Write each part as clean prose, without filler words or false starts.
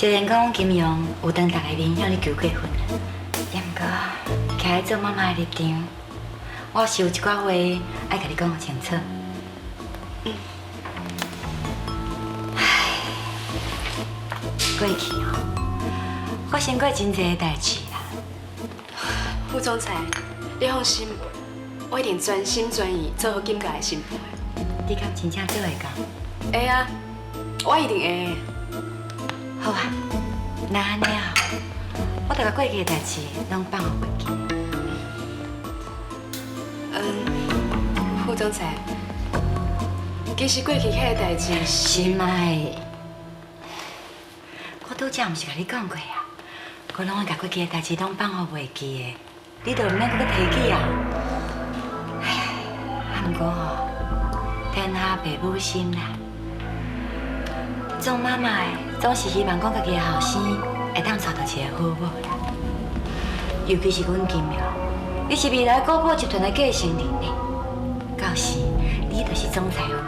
虽然讲金庸有当大家面向你求过婚，但不过徛在做妈妈的立场，我是有一寡话爱甲你讲清楚。过去哦，发生过真侪代志啦。副总裁，你放心，我一定专心专意做好金家的媳妇。你敢真正做会到？会啊，我一定会。好啊，那安尼啊，我就把过去的代志拢放互过去。副总裁，其实过去遐个代志是卖，我拄则毋是甲你讲过啊，我拢会把过去的代志拢放互袂记的，你就毋免搁去提起啊。唉，啊毋过吼，天下父母心啦。做妈妈的总是希望讲家己的后生会当找到一个好某啦。尤其是阮金苗，你是未来古堡集团的继承人呢。到时你就是总裁夫人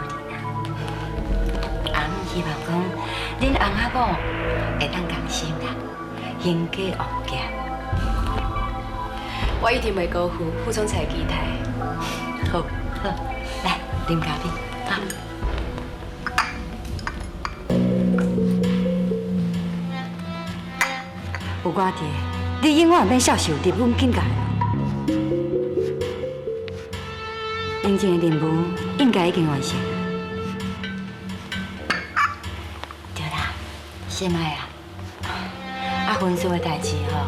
啊。翁希望讲恁翁仔某会当甘心啦，兴家旺家。我一定袂辜负副总裁的期待。好，好，来啉咖啡啊。有我伫，你永远免消受伫阮金家的。应尽的任务应该已经完成。对啦，心爱啊，婚事的代志吼，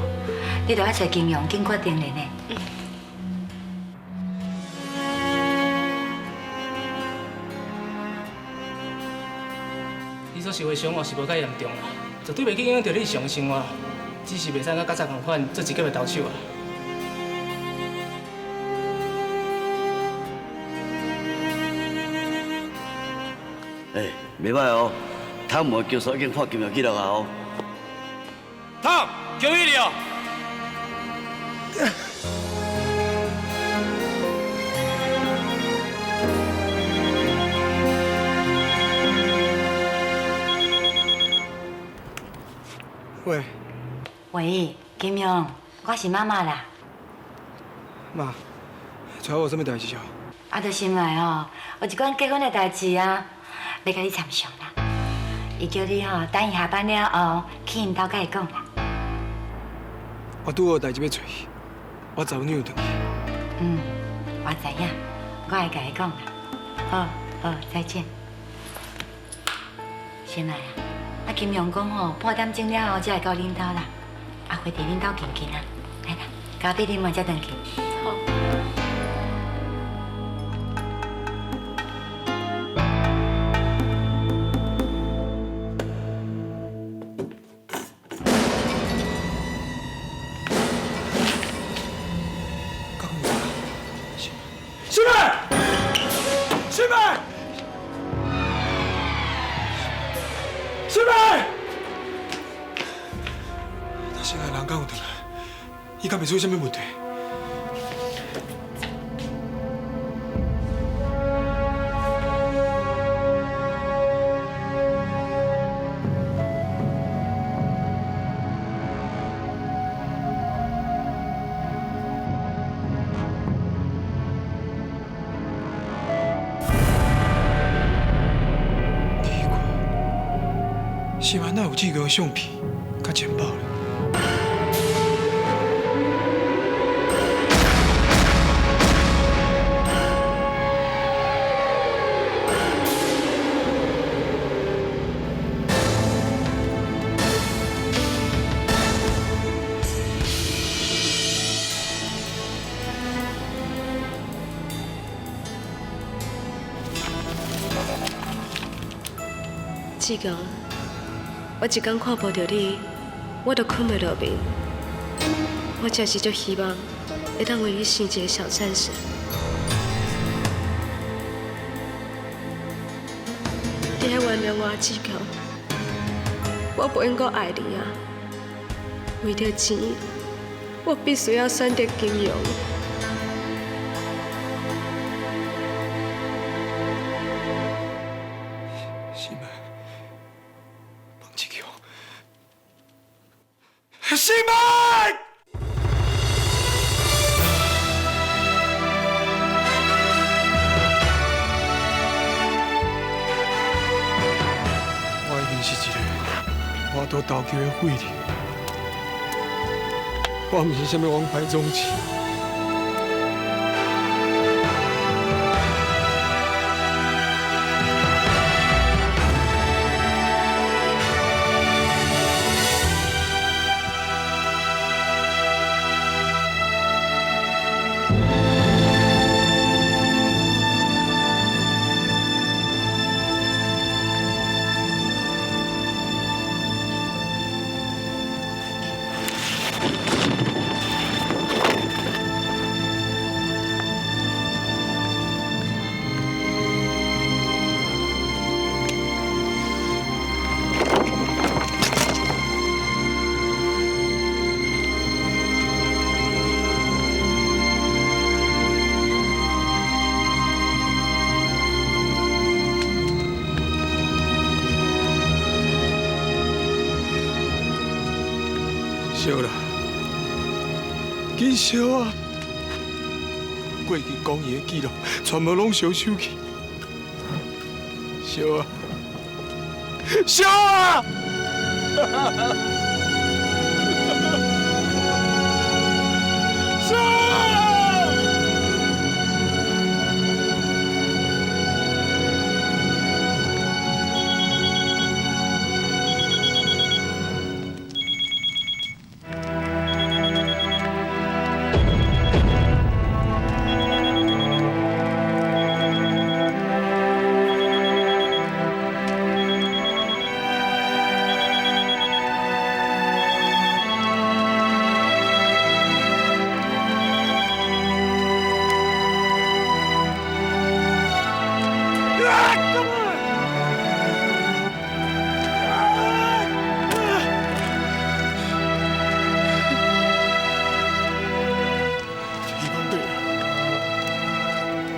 你着爱找金庸紧决定的呢。你所受的伤害是无介严重啦，绝对袂去影响到你日常生活。只是袂使甲较早同款做一个的投手啊。哎，袂歹哦，汤姆的球手已经看金融记录啊哦。汤，球一里哦。喂。喂，金庸，我是妈妈啦。妈，找我有什么代志哦？啊，着心内吼，有一款结婚的代志啊，要甲你参详啦。伊叫你吼，等伊下班了后去因兜甲伊讲啦。我拄有代志要找伊，我昨暝有转去。我知影，我会甲伊讲啦。好，好，再见。心内啊，金庸讲吼，半点钟了后才会到恁兜啦。啊，回伫恁兜近近啊，来啦，咖啡啉完才转去。好。师妹，师妹，师妹。现在人敢有回来？伊敢袂出什么问题？奇怪，是嘛？哪有寄个相片、甲钱包咧？志刚，我一天看无到你，我都困袂落眠。我真是足希望会当为你生一个小战神。你要原谅我，志刚，我不应该爱你啊！为着钱，我必须要选择金庸。新麦。我已经是一个活到斗球的废人，我唔是什么王牌宗师。烧啦，紧烧啊！过去讲伊的记录，全部拢烧手去。烧啊！烧啊！烧啊！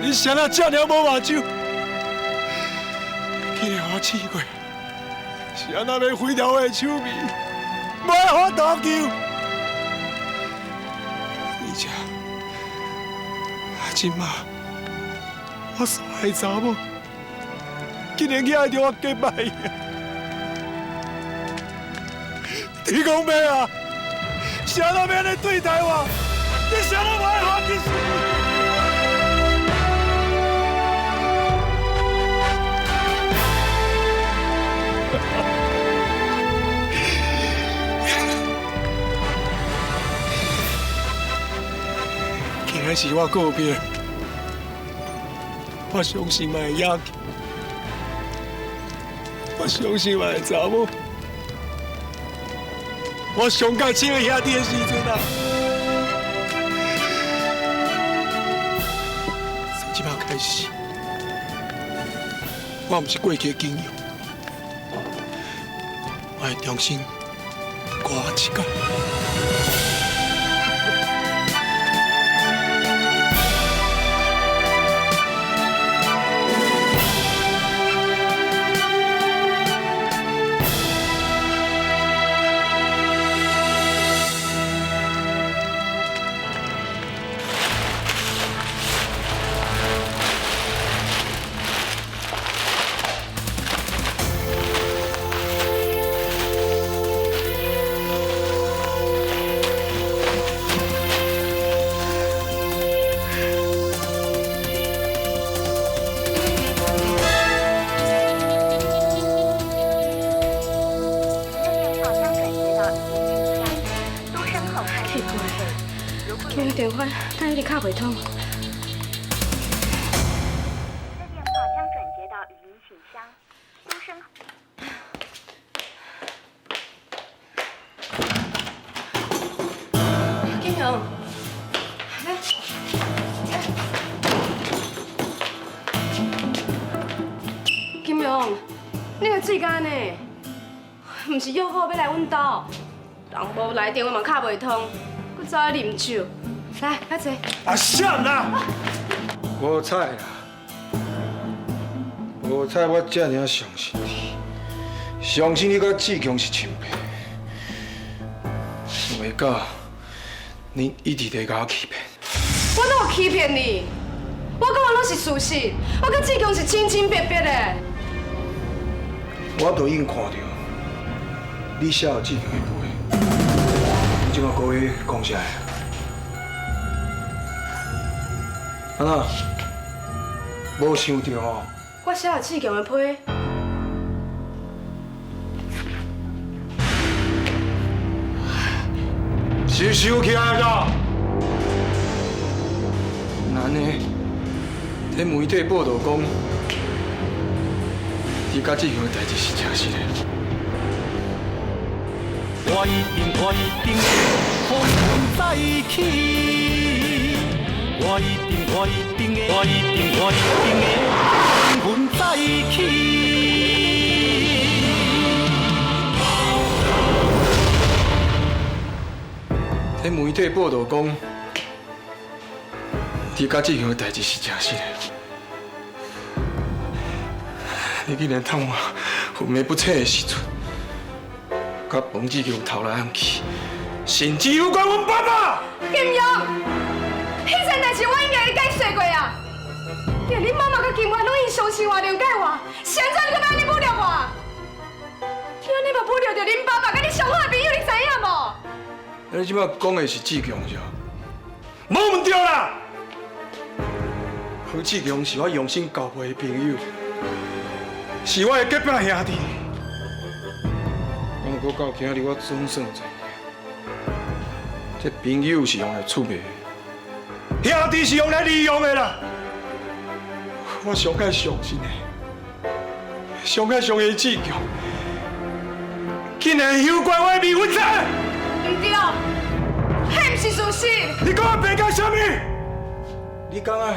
你谁人这尔无目睭？竟然我试过，谁人要毁掉我的手臂，无法度救。而且，今嘛，我所爱查某，竟然去爱着我结拜的。你讲咩啊？谁人要安尼对待我？你谁人无爱我去死？今日是我告别，我相信我的野狗，我相信我的查某，我上甲亲的兄弟的时阵啊，从即摆开始，我毋是过去的经验，我会重新过一届。今日电话他一直卡袂通。这电话将转接到语音信箱。出声金荣，金荣，你个嘴干呢？唔是约好要来阮家，人无来电话嘛卡袂通，佮走去啉酒。来，较坐。啊，闪啦！无彩啦，无彩，我这尔相信你，相信你甲志强是亲爸。袂到，你一直在甲我欺骗。我哪有欺骗你？我讲的拢是事实，我甲志强是清清白白的。我都已经看到你写有志强的背，你即马故意讲啥？安那？无想到哦。我写有志强的批。是收起来啦！安尼，在媒体报道讲，你甲志强的代志是真实的。我一定红红再起，我一定的红红再起。在媒体报道讲，你甲志强的代志是真实的。你竟然趁我昏迷不醒的时阵，甲彭志强头来暗去，甚至有关阮爸爸。金勇，迄件代志我应该会解释过啊！因为恁妈妈甲金元拢已相信我、谅解我，现在你搁要安尼侮辱我？你安尼嘛侮辱着恁爸爸甲你上好的朋友，你知影无？你即摆讲的是志强是吧？无毋对啦！何志强是我用心交配的朋友，是我的结拜兄弟。不过到今日我总算知影，这朋友是用来出卖的，兄弟是用来利用的啦。我上界相信的，上界相信志强，竟然有关我的未婚妻。唔对，迄毋是事实。你讲我白讲什么？你讲啊，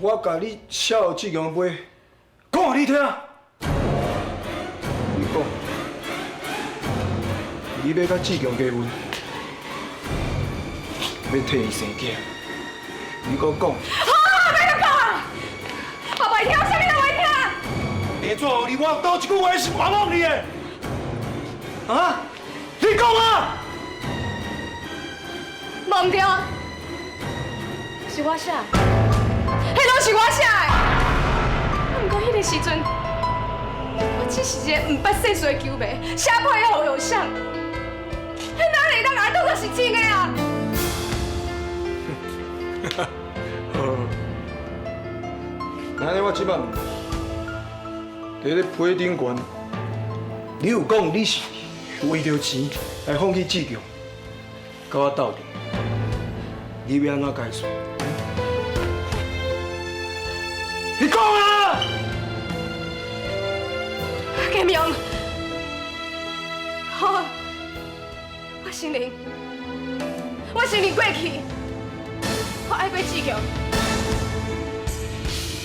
我甲你写有志强的背，讲互你听。你讲，你要甲志强结婚，要替伊生囝。你搁讲。好，别搁讲啊！我袂听，啥物都袂听。下怎你我多一句话是冤枉你的？啊？你讲啊！无唔对，是我写，迄拢是我写的。不过迄个时阵，我只是一个唔捌世事的球迷，写配合偶像，迄哪会当把当作是真的啊？好，那我即摆在咧批顶悬，你有讲你是为着钱来放弃志强，甲我斗阵，你要安怎解释？你讲啊！金勇，好，我承认，过去，我爱过志强，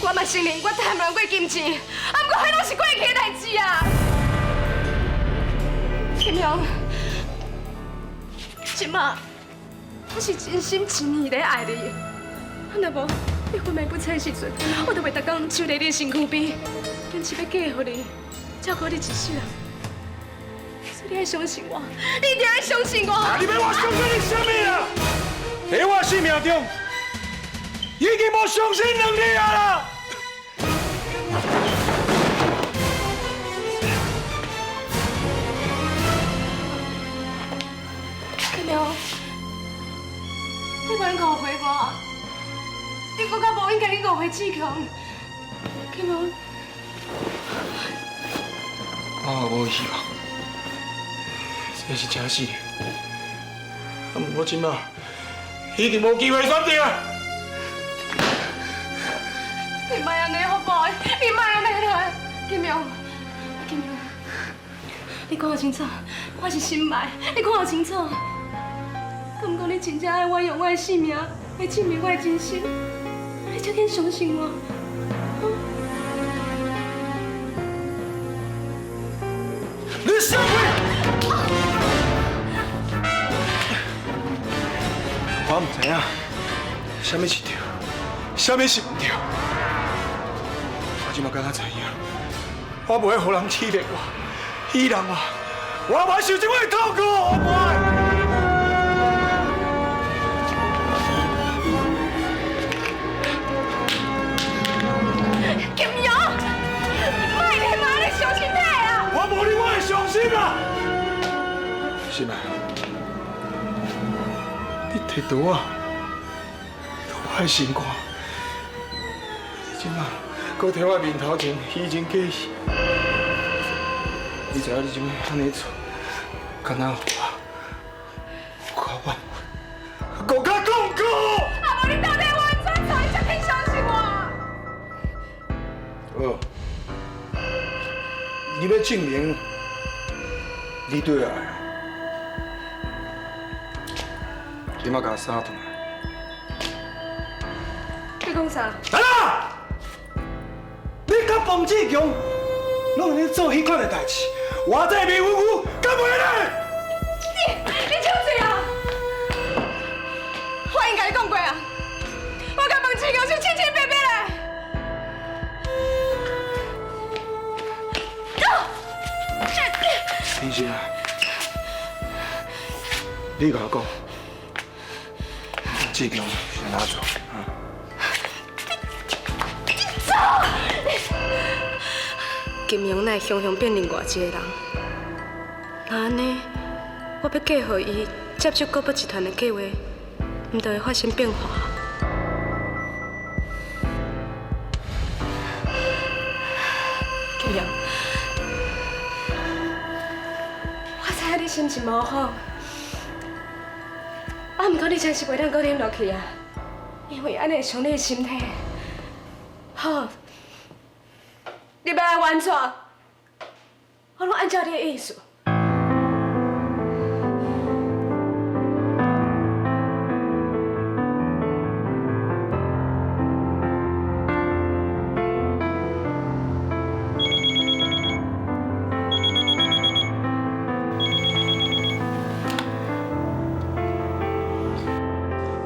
我嘛承认我贪婪过金钱，啊，不过迄拢是过去的代志啊。金勇，即马我是真心真意在爱你，若无你昏迷不醒的时阵，我都袂逐工守在你身躯边，坚持要嫁予你，照顾你一世人。所以你要相信我，你一定要相信我。你要我相信你什么啊？在我生命中，已经无相信能力啊啦！金明，你免误会我，你更加无应该去误会志强。金明，我无希望，这是真实的。啊，我即马已经无机会选择啊！你莫安尼好不好？你莫安尼啦，金明，金明，你看清楚，我是心爱，你看清楚。敢讲你真正爱我，用我的性命来证明我的真心，你才肯相信我。你小鬼！我唔知影，什么是对，什么是唔对。我即马敢若知影，我不会让人欺骗我、欺人我，我不会受这款痛苦，我不会。是嘛？你摕刀啊，我的心肝，你即马搁摕我面头前虚情假意，你知影你即马安尼做，敢若有我冤，更加痛苦。阿无你到底完全才才肯相信我？好，你要证明你对我爱，即马甲我撒断。你讲啥？来啦！你甲冯志强拢在做迄款的代志，我这面糊糊敢袂咧？你笑死啊！我应甲你讲过啊，我甲冯志强是清清白白的。天心啊，你甲我讲，志强是哪做？金庸乃雄雄变另外一个人，那安尼，我要嫁予伊接手国宝集团的计划，毋就会发生变化？金庸，我知影你心情无好，毋过你真是袂当搁忍落去啊，因为安尼会伤你的身体。好。你要来玩怎？我拢按照你的意思。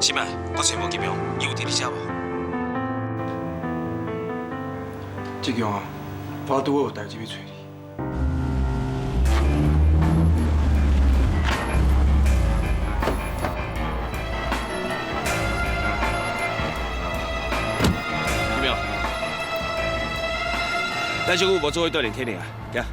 是嘛？我找无金阳，伊有伫你遮无？志强啊！我拄好有代志要找你。有没有？咱小姑无做伙锻炼体力啊，行。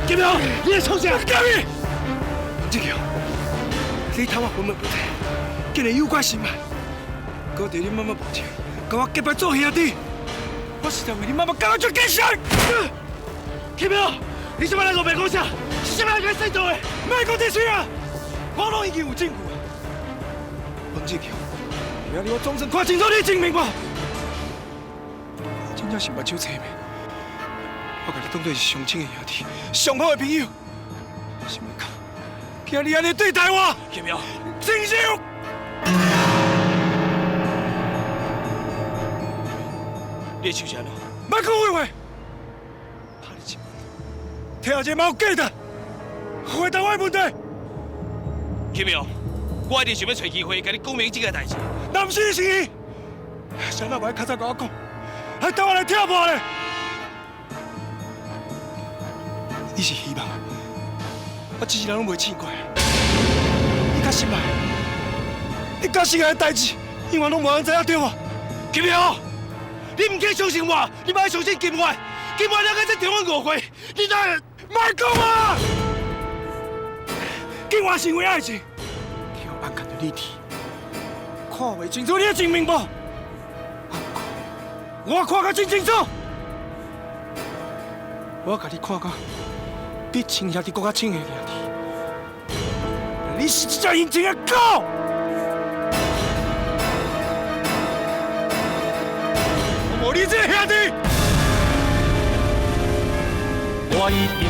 金明，你在冲啥？干咩？志强。你头我分袂不得，竟然有怪心脉，搁对你妈妈抱歉，甲我结拜做兄弟，我实在为你妈妈感觉足感伤。天明，你怎么来做白讲啥？是什么人生做的？莫讲这些啊！我拢已经有证据啊！王志强，今日我总算看清楚你的真面目，真正是目睭青面，我甲你当作是上亲的兄弟，上好的朋友，想袂到。今日你安尼对待我，金苗，真是有！你手啥咯？莫讲废话！怕你一问，听下这猫假的，回答我的问题。金苗，我一定想要找机会，甲你讲明这个代志。那不是你是伊，谁那袂较早甲我讲，还等我来跳破咧？你是希望？我一世人拢袂试过，你较心爱，你较心爱的代志，永远拢无人知影对无？金苗，你唔肯相信我，你莫相信金元，金元了解这台湾误会，你哪莫讲啊！金元是因为爱情，跳安看到你啼，看袂清楚你的真面目，我看甲真清楚，我甲你看甲。比亲兄弟更加亲的兄弟，你是这只阴情的狗！我无你这个兄弟！我一定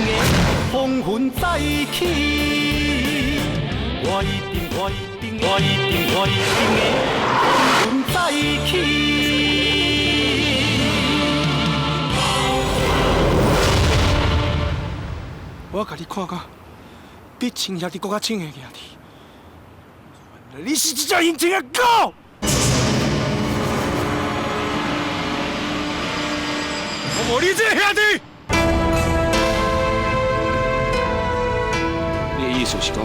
的风云再起，我一定的风云再起。我甲你看甲比亲兄弟更加亲的兄弟，你是这只阴情的狗！我无你这个兄弟！你的意思是讲，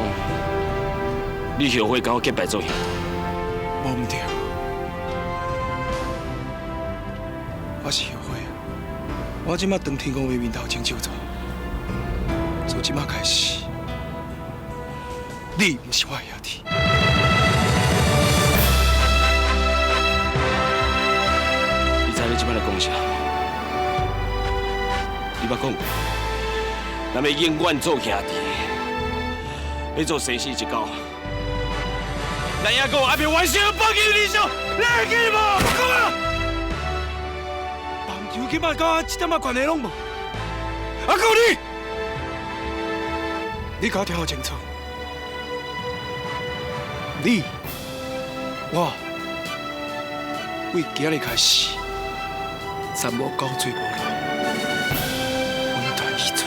你后悔跟我结拜做兄？无唔对，是后悔，我即马当天公的面头前手做，从即马开始，你不是我的兄弟。你知你即摆来讲啥？你捌讲过，咱要永远做兄弟，要做生死一交。咱也讲还袂完成放弃理想，你会记无？讲啊！棒球今摆甲我一点仔关系拢无，啊，还有你甲我听好清楚，你，我，为今日开始，三无交做无路，分段移转。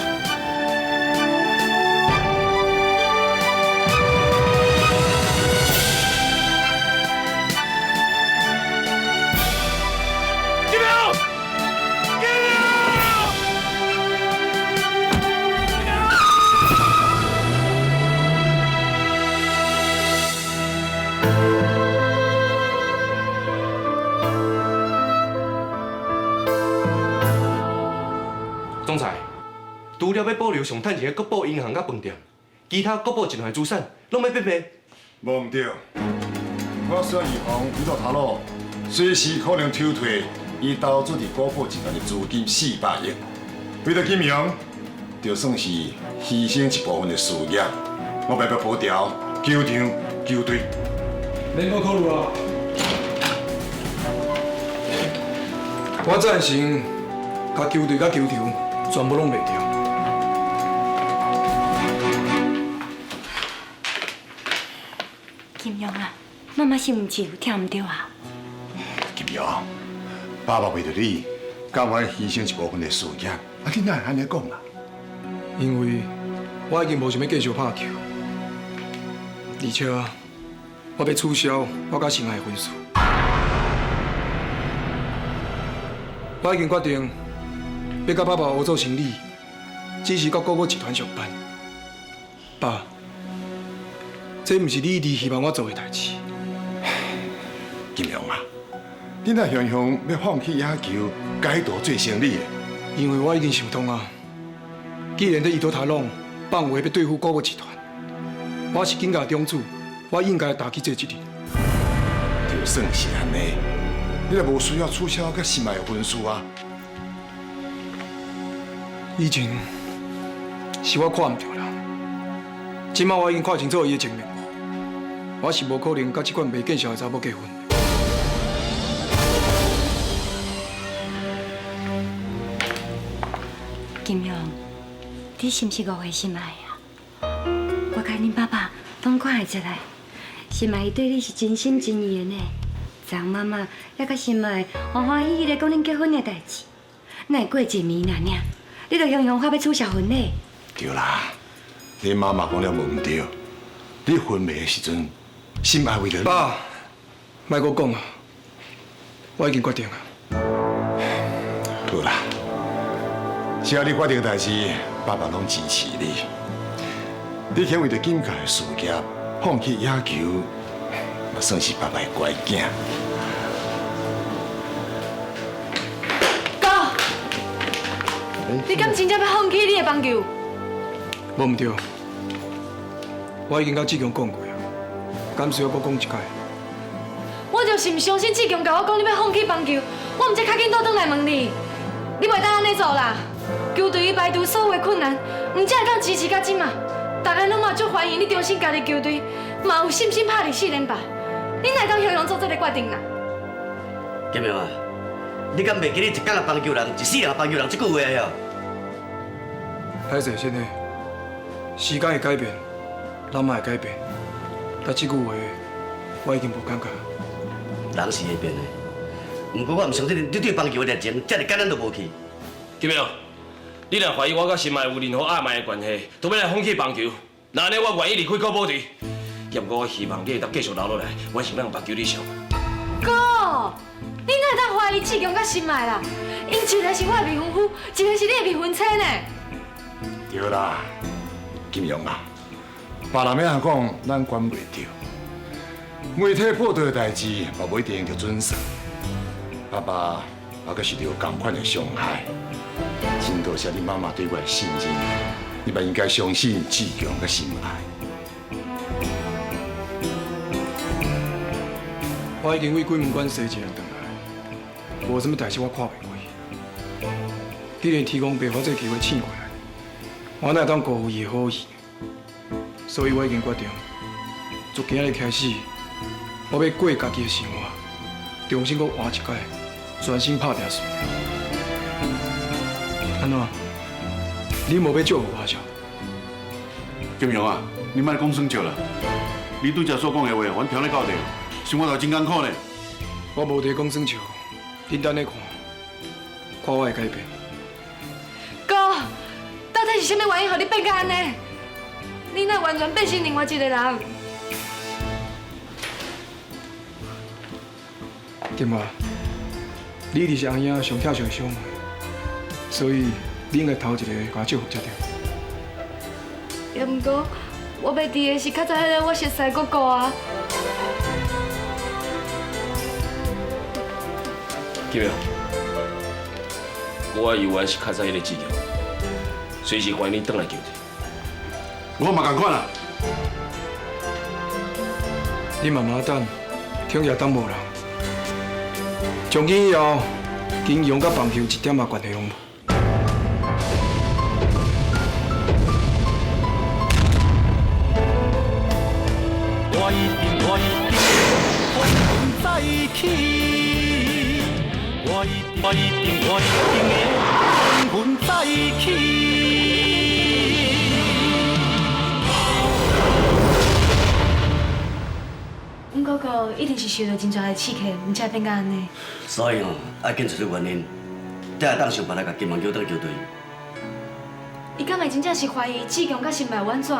总裁，除了要保留上趁钱的国宝银行甲饭店，其他国宝集团的资产拢要变卖。无唔对，我需要预防宇宙头路随时可能抽退伊投资伫国宝集团的资金400亿。为了金融，就算是牺牲一部分的事业，我也要保条球场球队。免我考虑啊！我赞成甲球队甲球场全部拢卖掉。金庸啊，妈妈是毋是有听唔到啊？金庸，爸爸为着你，甘愿牺牲一部分的事业，你哪会安尼讲啊？因为我已经无想要继续拍球，而且我要取消我甲心爱的婚事。我已经决定要甲爸爸合作成立，只是甲国宝集团上班。爸，这毋是你一直希望我做的代志。金庸啊，你若雄雄要放弃野球，改道做生理的，因为我已经想通啊，既然在伊头塔拢放话要对付国宝集团，我是景家长子，我应该担起这责任。就算是安尼，你也无需要取消甲心爱的婚事啊。以前是我看唔到啦，今麦我已经看清楚伊的真面目，我是无可能甲这款未见识的查某结婚。金庸，你是毋是误会心爱啊？我甲恁爸爸拢看会出来，心爱对你是真心真意的呢。昨妈妈也甲心爱欢欢喜喜的讲恁结婚的代志，哪会过一暝尔尔，你就雄雄发要取消婚礼？对啦，你妈妈讲了无唔对，你婚媒的时阵，心爱为了你。爸，莫阁讲啊，我已经决定啊。好啦，只要你决定的代志，爸爸拢支持你。你肯为着金家的事业放弃野球，也算是爸爸的乖囝。哥，你敢真正要放弃你的棒球？无唔对，我已经甲志强讲过啊，敢需要阁讲一届？我就是唔相信志强甲我讲你要放弃棒球，我唔知较紧倒转来问你，你袂当安尼做啦！球队排除所有的困难，唔才会当支持到今嘛。大家拢嘛足欢迎你重新家己球队，嘛有信心拍4连霸。你哪会当雄雄做这个决定啦？金明啊，你敢袂记你一天的棒球人，一世人的棒球人这句话哟？歹势，先生，时间会改变，人嘛会改变，但这句话我已经无感觉。人是会变的，不过我唔相信你对棒球的热情，这么简单就无去。金明，你若怀疑我甲心爱有任何暧昧的关系，都要来放弃棒球。那安尼我愿意离开国宝队。不过我希望你会当继续留落来，完成咱棒球理想。哥，你哪会当怀疑志强甲心爱啦？因一个是我的未婚夫，一个是你的未婚妻呢。对啦，金庸啊，别人要安讲，咱管袂着。媒体报道的代志，嘛不一定就准实。爸爸还阁是着同款的伤害。真多谢你妈妈对我的信任，你嘛应该相信志强甲心爱。我已经为鬼门关西一人回来，无什么代志我看袂过。既然天公伯把这个机会请过来，我哪会当辜负伊的好意？所以我已经决定，从今日开始，我要过家己的生活，重新搁换一届，专心拍拼事业。安怎？你无要祝福我笑？金阳啊，你莫讲算笑啦！你拄则所讲的话，阮听咧到地，生活头真艰苦呢。我无伫讲算笑，你等咧看，看我会改变。哥，到底是什么原因，让你变甲安尼？你若完全变成另外一个人。金华，你就是红影上疼上伤的，所以你应该头一个甲我祝福才对。也毋过，我要伫的是较早迄个我熟悉哥哥啊。金明，我犹原是较早迄个志强，随时欢迎你转来救济。我嘛共款啦。你慢慢等，听也当无人。从今以后，金融甲棒球一点仔关系拢无。我一定风云再起，我一定的风云再起。阮哥哥一定是受到真大的刺激，毋才变甲安尼。所以爱紧找出原因，才会当想办法甲金门球队球队。伊敢会真正是怀疑志强甲心脉有安怎，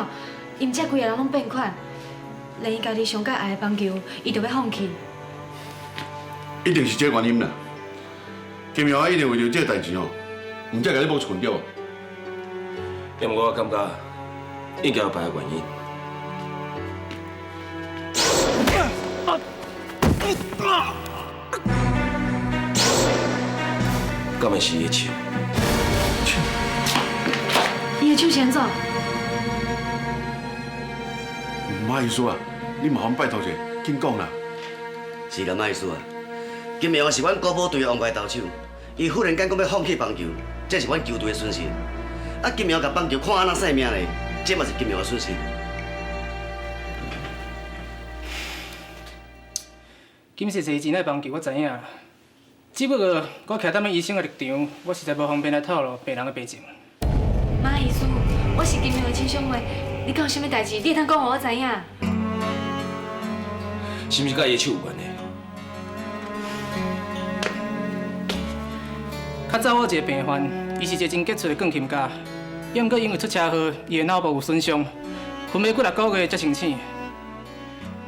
伊毋才规个人拢变款，连伊家己上较爱的棒球，伊都要放弃。一定是这原因啦。金阳啊，一定为着这代志哦，毋才甲你无困着。要毋过我感觉应该有别个原因。敢会是伊的手？伊的手牵走。唔好意思啊，你麻烦拜托者，紧讲啦。是咁意思啊。金明是阮高保队的王牌投手，伊忽然间讲要放弃棒球，这是阮球队的损失。啊，金明甲棒球看安那生命咧，这嘛是金明的损失。金世世真爱棒球，我知影。只不过我徛踮咧医生的立场，我实在无方便来透露病人的病情。马医师，我是金明的亲兄妹，你讲有啥物代志，你会通讲互我知影？是毋是甲伊的手有关系？较早我有一个病患，伊是一个真杰出的钢琴家，也毋过因为出车祸，伊的脑部有损伤，昏迷过6个月才清醒。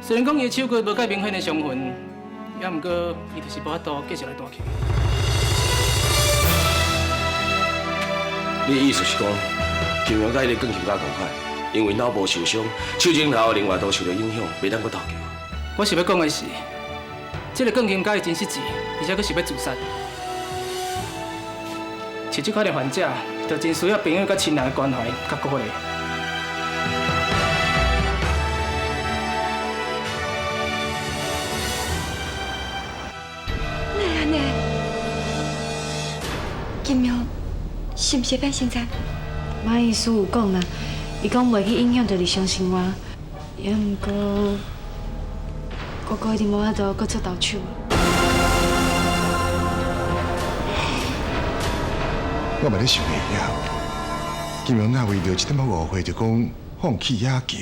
虽然讲伊的手骨无介明显的伤痕，也毋过伊就是无法度继续来弹琴。你的意思是讲，金阳甲迄个钢琴家同款，因为脑部受伤，手指头另外都受到影响，袂当阁投球。我是要讲的是，这个钢琴家伊真失志，而且佫是要自杀。像这款的患者，就真需要朋友甲亲人的关怀甲鼓励。哪安尼？金明是毋是变现在？马医师有讲啦，伊讲袂去影响到日常生活，也毋过哥哥一定无法度搁出投手。我嘛咧想会了，金明那为着一点仔误会就讲放弃野球，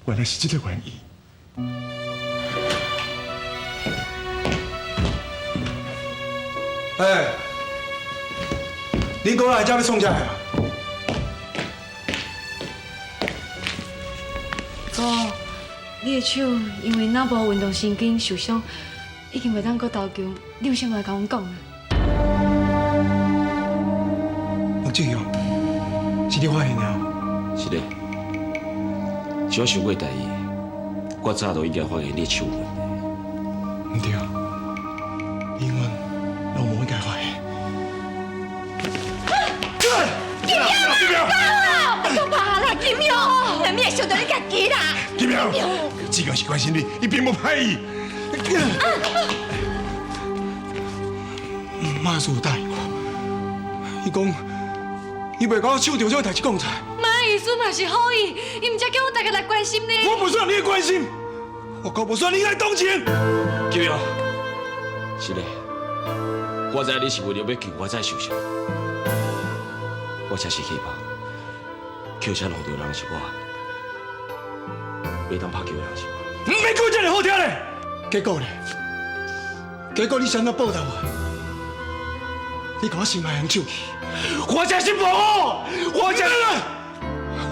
原来是这个原因。哎，你过来才要创啥啊？哥，你的手因为脑部运动神经受伤，已经袂当搁投球，你有啥物甲阮讲啊？这样是你发现的？是的，是我想过大意，我早就应该发现你手问题。唔对，因为想到你家己啦。金苗，志强是关心你，伊并无歹意。妈叔答应我，伊讲伊袂甲我手着这个代志讲出来。妈意思嘛是好意，伊唔才叫我大家来关心你。我不需要你的关心，我更不需要你来同情。金苗，是嘞，我知影你是为了要救我才受伤，我才是希望救车弄到的人是我，袂当拍救的人是我。唔免讲这个好听嘞，结果呢？结果你想要报答我？你把我心爱人救去，我真是无好，我真是，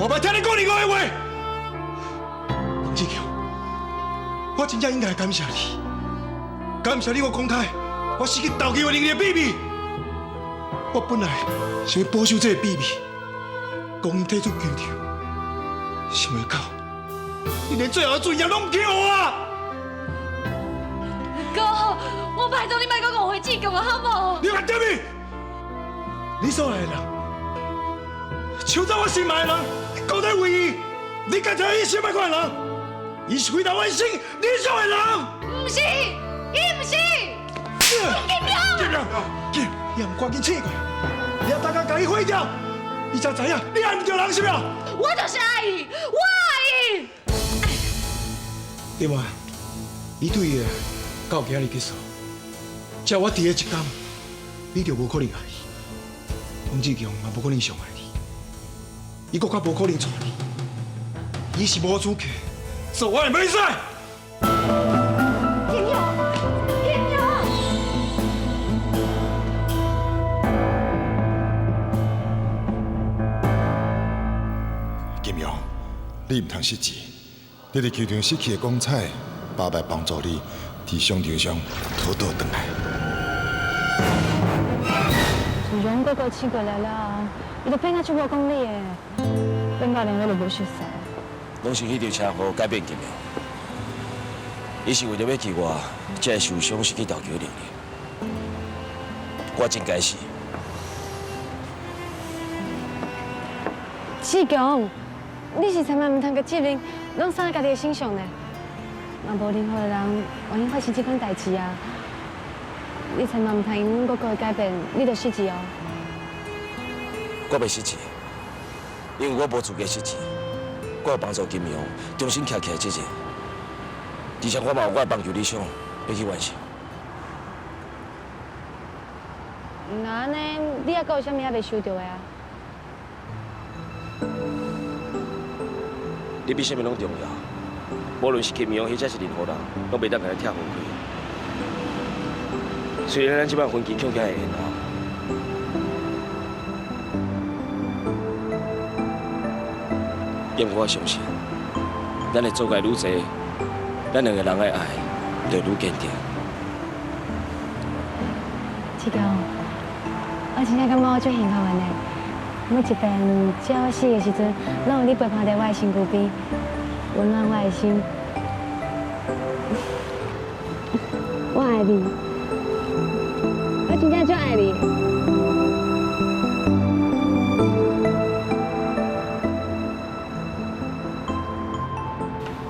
我袂听你讲你讲的话。林志强，我真正应该感谢你，感谢你我公开我失去投机的能力的秘密。我本来想要保守这个秘密，讲伊退出球场，想袂到你连最后的尊严拢唔给我啊！哥，我拜托你莫讲误会志强啊，好无？你有看对面？你所爱的人，抢走我心爱的人，你交代为伊，你家己伊心爱款的人，伊是为了我生理想的人。唔是，伊唔是。金苗，你唔赶紧醒过来，你要大家把伊毁掉，你才知影你爱唔着人是吗？我就是爱伊，我爱伊。对嘛？你对伊到今日结束，只要我第一天，你就无可能爱伊。洪志强嘛，无可能伤害你，伊更加无可能娶你。伊是无资格做我的妹婿。金苗，金苗。金苗，你唔通失志，你伫球场失去的光彩，爸爸帮助你伫商场上讨倒转来。自勇哥哥试过来了，伊就变甲出无讲理的，变到连我都无熟悉。拢是迄条车祸改变金苗，伊是为了要救我，才会受伤失去投球能力。我真该死。志强，你是千万唔通甲责任拢放在家己的身上呢。若无任何人愿意发生这款代志啊！你千万唔通因阮哥哥的改变，你就失志哦。我袂失志，因为我无资格失志。我有帮助金苗重新站起来责任，而且我嘛有我的棒球理想要去完成。那安尼，你还阁有啥物还未收到的啊？你比啥物拢重要，无论是金苗或者是任何人，拢袂当甲咱拆分开。虽然咱即摆分歧恐惊会缘闹，因为我相信，咱会做个愈侪，咱两个人的爱就愈坚定。志强，我真正感觉我最幸福的呢。每一遍只要我死的时阵，拢有你陪伴在我的身躯边，温暖我的心。我爱你，我真正最爱你。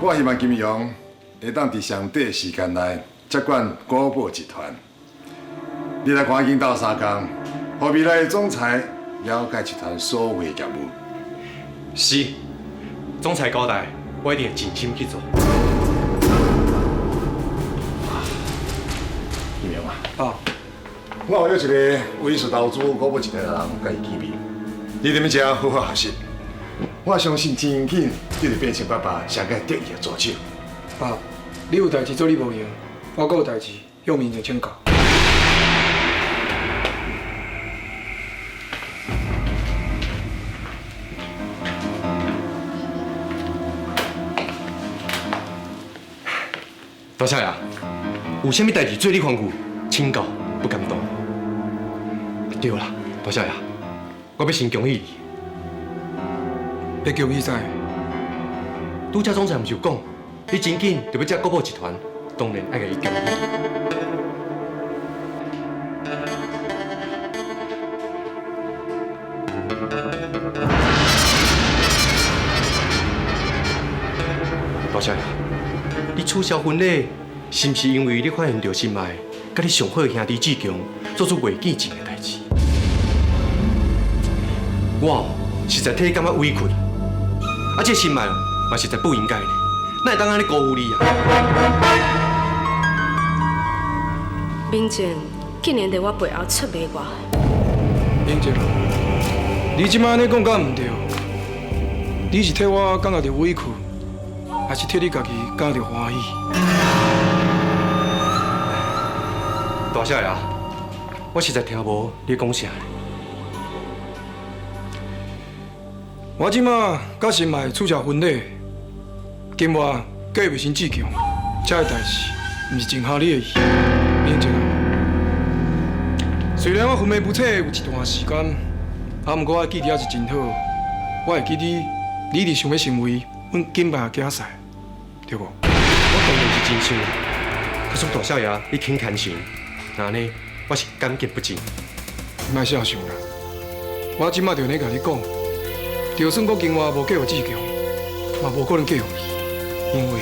我希望金庸会当伫上短的时间内接管国宝集团。你来赶紧斗3工，互未来的总裁了解集团所有的业务。是，总裁交代，我一定会尽心去做。金庸啊，啊，我有一个威术投资国宝集团的人甲伊见面，你踮遮好好学习。我相信真紧你就变成爸爸上个得意的助手。爸，你有代志做你无用，我阁有代志向民众请教。大少爷，有啥物代志做你吩咐，请教不敢当。对啦，大少爷，我要先恭喜你。要叫你知？拄则总裁毋是有讲，你真紧就要接国宝集团，当然爱甲伊恭喜。大少爷，你取消婚礼，是毋是因为你发现到心爱，甲你上好的兄弟志强做出袂见情的代志？我实在替你感觉委屈，啊，这心爱嘛实在不应该的，哪会当安尼辜负你啊？明静竟然在我背后出卖我。明静，你即摆安尼讲敢唔对？你是替我感觉到委屈，还是替你家己感觉到欢喜？大少爷，我实在听无你讲啥。我即马甲心爱取消婚礼，今晚甲伊袂成志强，这个代志毋是真合你的意。明静啊，虽然我昏迷不彻有一段时间，啊，毋过我记忆还是真好。我会记你是想要成为阮金牌的竞赛，对无？我当然是真想，可是大少爷你肯牵成，那安尼我是感激不尽。莫遐想啦，我即马就安尼甲你讲。就算我今晚无嫁予志强，嘛无可能嫁予你，因为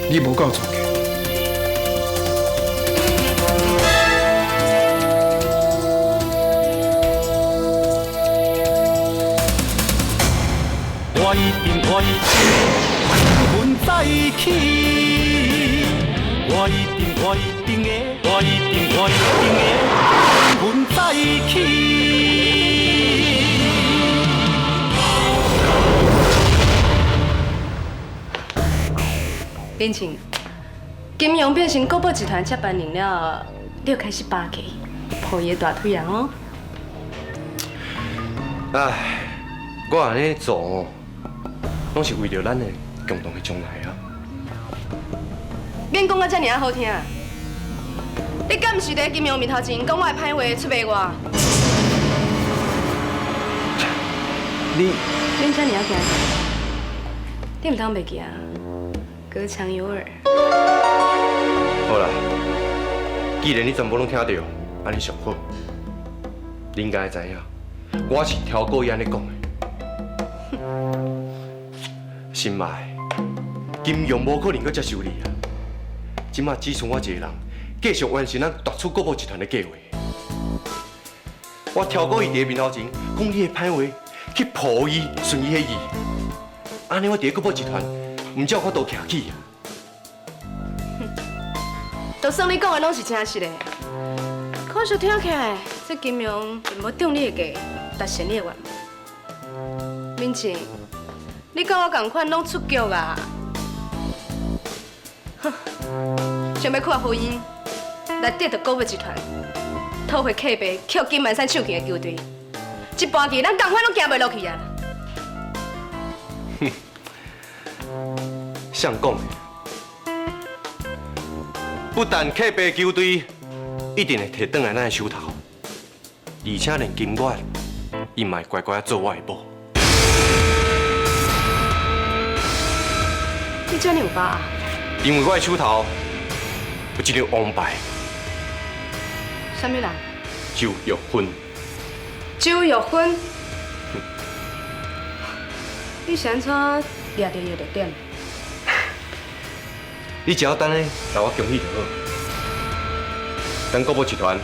你无够资格。我一定跟阮在一起，我一定的，我一定跟阮在一起。冰晴，金庸变成国宝集团接班人了，你又开始霸气，抱伊大腿啊哦！唉，我安尼做，拢是为着咱的共同的将来啊！免讲到遮尔好听，你敢毋是伫金庸面头前讲我的歹话出卖我？你遮尔惊？你毋通袂记啊？隔墙有耳。好啦，既然你全部拢听到，安尼上好。你应该知影，我是挑过伊安尼讲的。心爱，金庸无可能阁接受你啊！即马只剩我一个人，继续完成咱夺取国宝集团的计划。我挑过伊伫面头前讲你的歹话，去抱伊顺伊的意，安尼我伫国宝集团。唔只有法度徛起啊！就算你讲的拢是真实的，可是听起来，这金庸并无中你的计，达成你的愿望。明静，你甲我同款拢出局啊！哼，想要看婚姻，来得到国宝集团，讨回客杯，捡金满山抢去的球队，一盘棋咱同款拢行袂落去啊！像讲的，不但客杯球队一定会摕转来咱的手头，而且连金冠，伊嘛会乖乖做我的某。你遮尔有把握？因为我的手头有一张王牌。什么人？周玉芬。周玉芬？你是安怎掠到伊的弱点？你只要等咧，让我恭喜就好。等国宝集团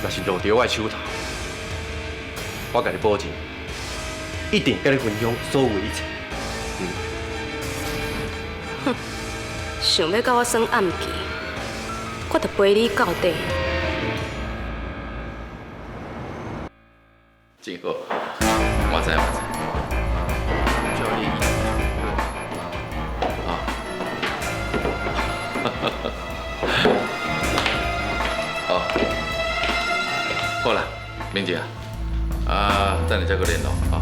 若是落到我的手头，我甲你保证，一定跟你分享所有一切。哼，想要甲我耍暗棋，我就陪你到底。真好，我知。叫你。好，好啦，明姐啊，等下再个联络啊。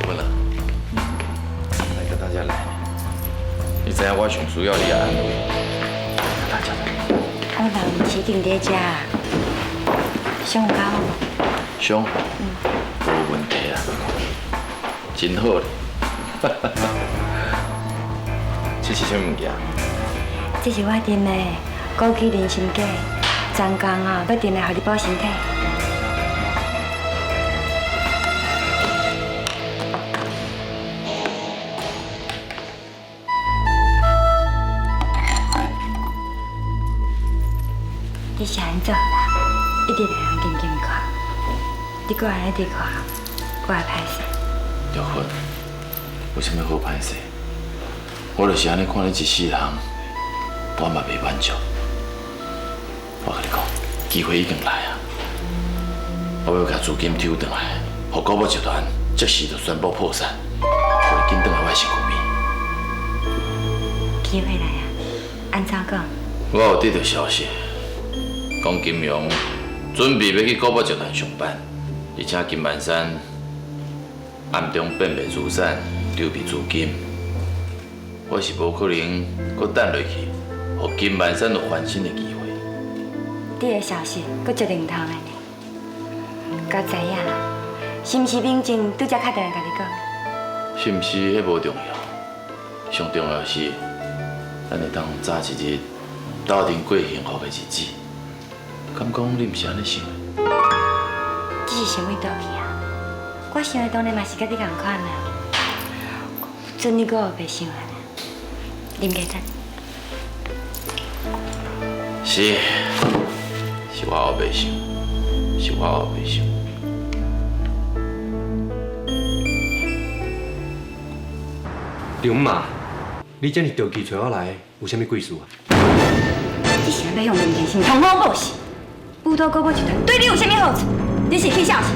问了，来跟大家来，你知影我上需要你的安慰，跟大家来。我人是定在遮，上有好无？上，无问题啊，真好咧。这是什么物件？这是我订的枸杞人参果，昨天啊要订来互你补身体。你是安怎啦？一直来人紧紧看，你搁安尼直看，我会歹势。玉芬，为什么好歹势？我就是安尼看你一世人，我嘛袂满足。我甲你讲，机会已经来啊！我要甲资金抽回来，互古堡集团即时就宣布破产，袂紧回来我的身躯边。机会来啊！安怎讲？我有得到消息，讲金庸准备要去古堡集团上班，而且金万山暗中变卖资产，筹备资金。我是无可能搁等落去，互金万山有翻身的机会。你的消息搁足灵通的呢，我知影，是毋是明正拄则敲电话甲你讲？是毋是迄无重要，上重要的是，咱会当早一日斗阵过幸福的日子。敢讲你毋是安尼想的？只是想伊倒去啊！我想的当然嘛是甲你共款啦，准你搁有白想啊！啉加餐。是我后白想，是我后白想。刘妈，你这么着急找我来，有啥物贵事啊？你想要用林天星通风报信，舞蹈古堡集团对你有啥物好处？你是去笑死？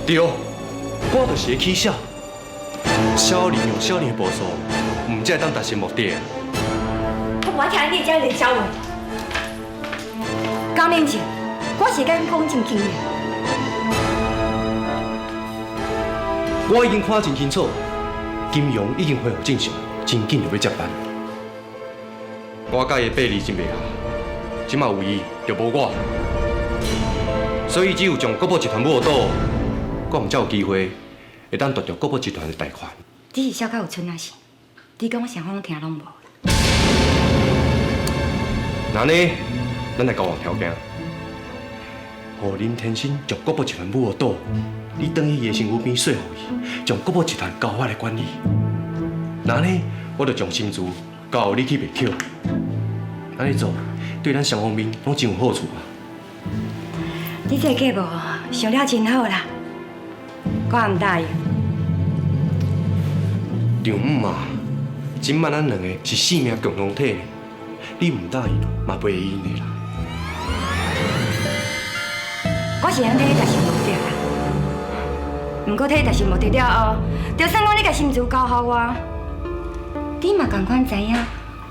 对，我就是会起笑。少年用少年的步数，唔才会当达成目的啊！我无听你这个小话。高明正，我是甲你讲真经验。我已经看真清楚，金庸已经恢复正常，真紧就要接班。我甲伊的爬离真袂合，即马有伊就无我，所以只有将国宝集团摸倒，我们才有机会会当夺得国宝集团的贷款。你是笑到有寸仔是？你讲我啥话听拢无？那呢，咱来交换条件，互林天星将国宝集团摸倒。你等于伊的身躯边说服伊，将国宝集团交我来管理。那呢，我就将薪资交你去卖扣。安尼做，对咱双方面拢真有好处啊！你这个计谋想了真好啦，我也唔答应。丈母啊，今晚咱两个是性命共同体，你唔答应嘛袂用的啦。我是安尼达成目的啦。不过替达成目的了后，就算讲你甲薪资交予我，你嘛同款知影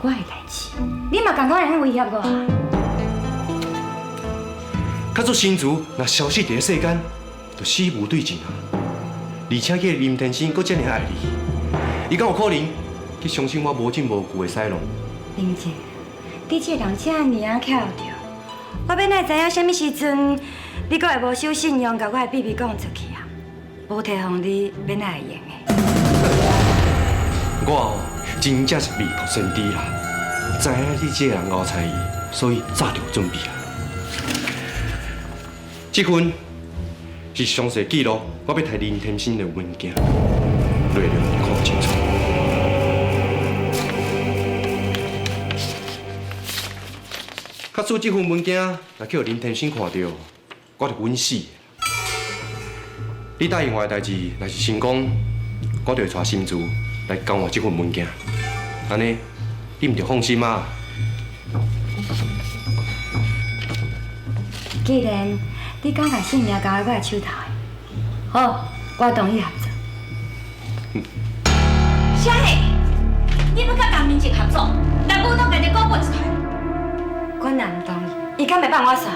我的代志，你嘛同款安尼威胁我。较做薪资若消失伫个世间，就死无对证啊！而且迄个林天星阁遮尔爱你，伊敢有可能去相信我无证无据的使弄？林姐，你这个人这尔啊巧着，我要哪知影什么时阵你阁会无守信用，甲我的秘密讲出去啊？无提防你，要哪会用的？我真正是未卜先知啦，知影你这个人熬猜疑，所以早就准备啊。这份是详细记录，我要摕林天星的文件，内容看清楚。假使这份文件若去互林天星看到，我就稳死。你答应我的代志若是成功，我就会带薪资来交换这份文件。安尼，你唔着放心啊。既然你敢把性命交在我的手头的，好，我同意合作。啥个？你要甲江明正合作，但不当家己古堡集团？我若唔同意，伊敢会放我煞？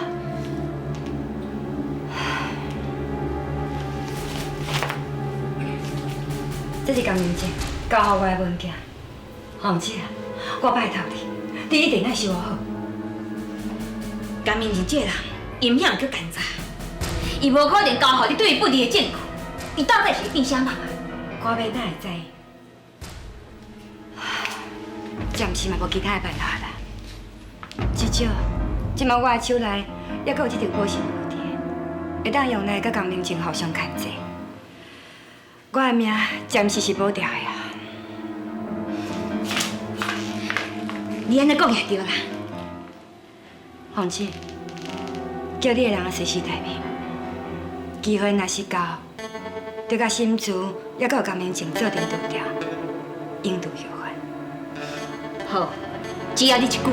这是江明正交予我的文件，凤姐，我拜托你，你一定爱收好。江明正这个人，阴险又干查，伊无可能交予你对伊不利的证据，伊到底是变啥人啊？我要哪会知？暂时嘛无其他的办法啦。至少，即摆我的手内还阁有这条保险物伫，会当用来甲江明正互相牵制。我的命暂时是保住的啊。你安尼讲也对啦。况且，叫你的人随时待命，机会若是到，就甲心慈也甲江明静做阵调调，应对后患。好，只要你一句话。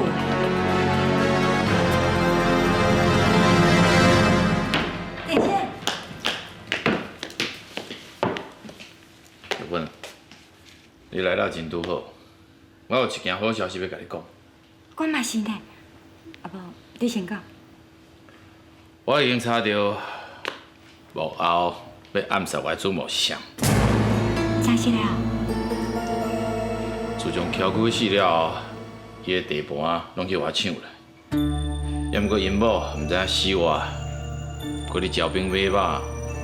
姐姐。玉芬，你来了真拄好，我有一件好消息要甲你讲。我嘛是呢，啊无，你先讲。我已经查到幕后要暗杀我的主谋是谁。啥事了？自从乔区死了后，伊的地盘拢去我抢来。也毋过因某毋知影死活，搁咧招兵买马，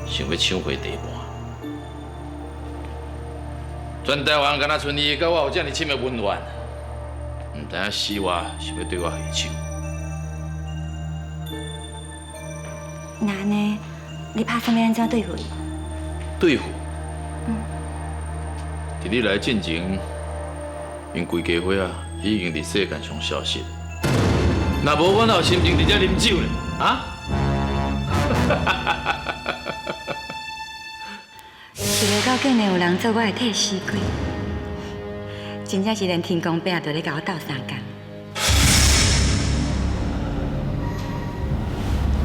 想要抢回地盘。全台湾敢若剩伊甲我有这么深的恩怨，毋知影死活想要对我下手。那呢？你打算要安怎对付伊？对付？伫你来进前，因规家伙啊，已经伫世间上消失。若无我哪有心情伫遮啉酒咧？啊？一个到竟然有人做我的替死鬼，真正是连天公伯都咧甲我斗相共。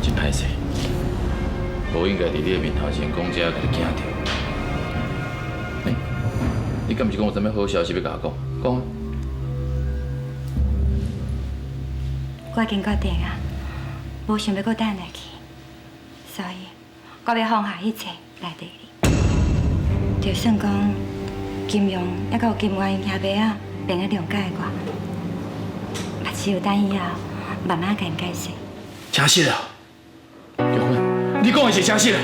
真歹势，无应该伫你的面头前讲这甲你惊着。你敢毋是讲有啥物好消息要甲我讲？讲啊！我已经决定啊，无想要搁等下去，所以我要放下一切来对你。就算讲金庸也甲有金元兄妹仔变个谅解我，也只有等以后慢慢甲因解释。真实啊！玉芬，你讲的是真实的。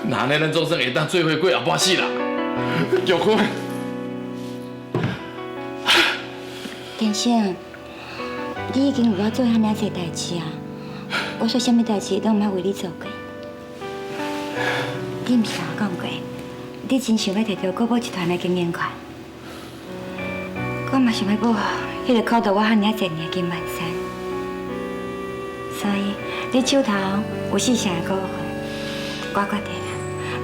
那安尼咱总算会当做伙过后半世啦。玉芬，天生，你已经为我做遐尔侪代志啊！我说什么代志都毋捌为你做过。你毋是甲我讲过，你真想要摕到国宝集团的经营权？我嘛想要保护迄个苦到我遐尔侪年的金万山。所以，你手头有4成的股份，我决定啊，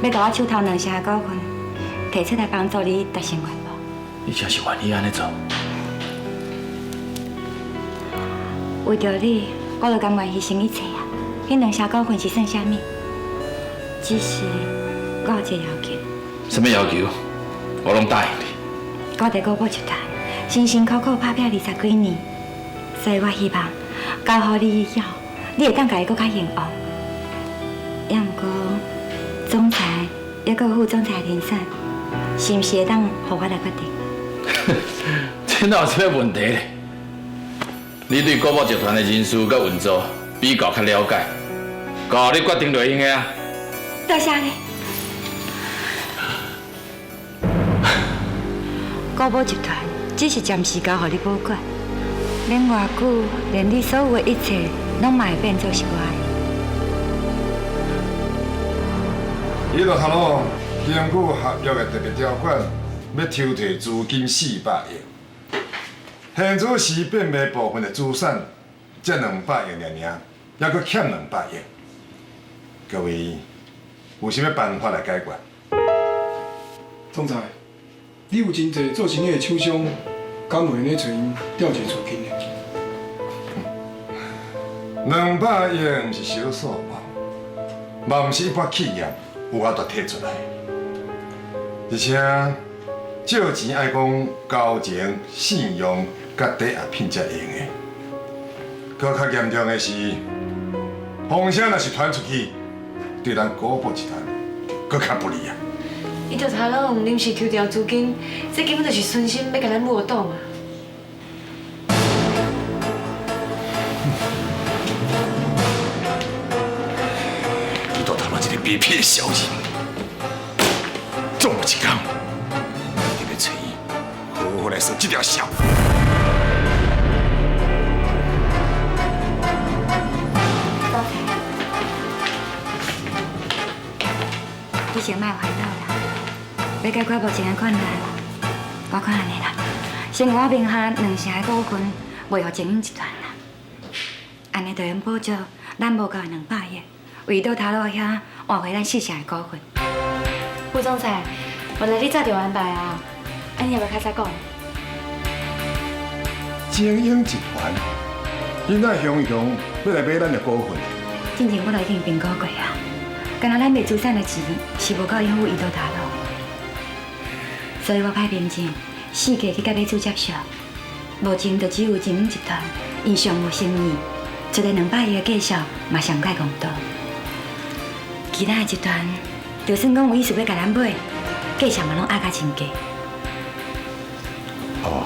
要甲我手头2成的股份提出来帮助你达成愿望。你真是愿意安尼做？为着你，我就甘愿牺牲一切啊！迄2成股份是算啥物？只是我有一个要求。什么要求？我拢答应你。我伫国宝集团辛辛苦苦打拼20几年，所以我希望交予你以后，你会当家己搁较兴旺。也毋过，总裁也搁副总裁人选，是毋是会当予我来决定？这哪有什么问题咧？你对国宝集团的人事甲运作比较了解，交你决定就用个啊。多谢你。国宝集团只是暂时交予你保管，免偌久，连你所有的一切拢嘛会变作是我的。你著看咯，根据合约的特别条款，要抽提资金400亿，现在是变卖部分的资产，才200亿尔，还佫欠200亿。各位有啥物办法来解决？总裁，你有真侪做生意的厂商，敢袂呢找因调节资金呢？200亿毋是小数目，嘛毋是一般企业有法度摕出来。而且借钱爱讲交情、信用甲抵押品才用的。搁较严重的是，风声若是传出去，对咱国宝集团搁较不利啊！伊着头拢临时抽调资金，这根本就是存心要甲咱落档啊！你都他妈一个卑鄙的小人！总有一天，我一定要找伊好好来算这条账。你先莫烦恼啦，要解决目前的困难，我看安尼啦，先我名下2成的股份卖予精英集团啦，安尼就用补足咱无够的200亿，为倒头路遐换回咱4成的股份。副总裁，原来你早就安排啊？安尼要不要较早讲？精英集团，因那雄雄要来买咱的股份。之前我都已经评估过啊，敢若咱卖资产的钱是无够应付伊倒头路，所以我派民警4家去甲买主接触，目前就只有精英集团伊上有生意，出来200亿的计数嘛上盖公道。其他的集团，就算讲有意思要甲咱买，计数嘛拢压甲真低。哦，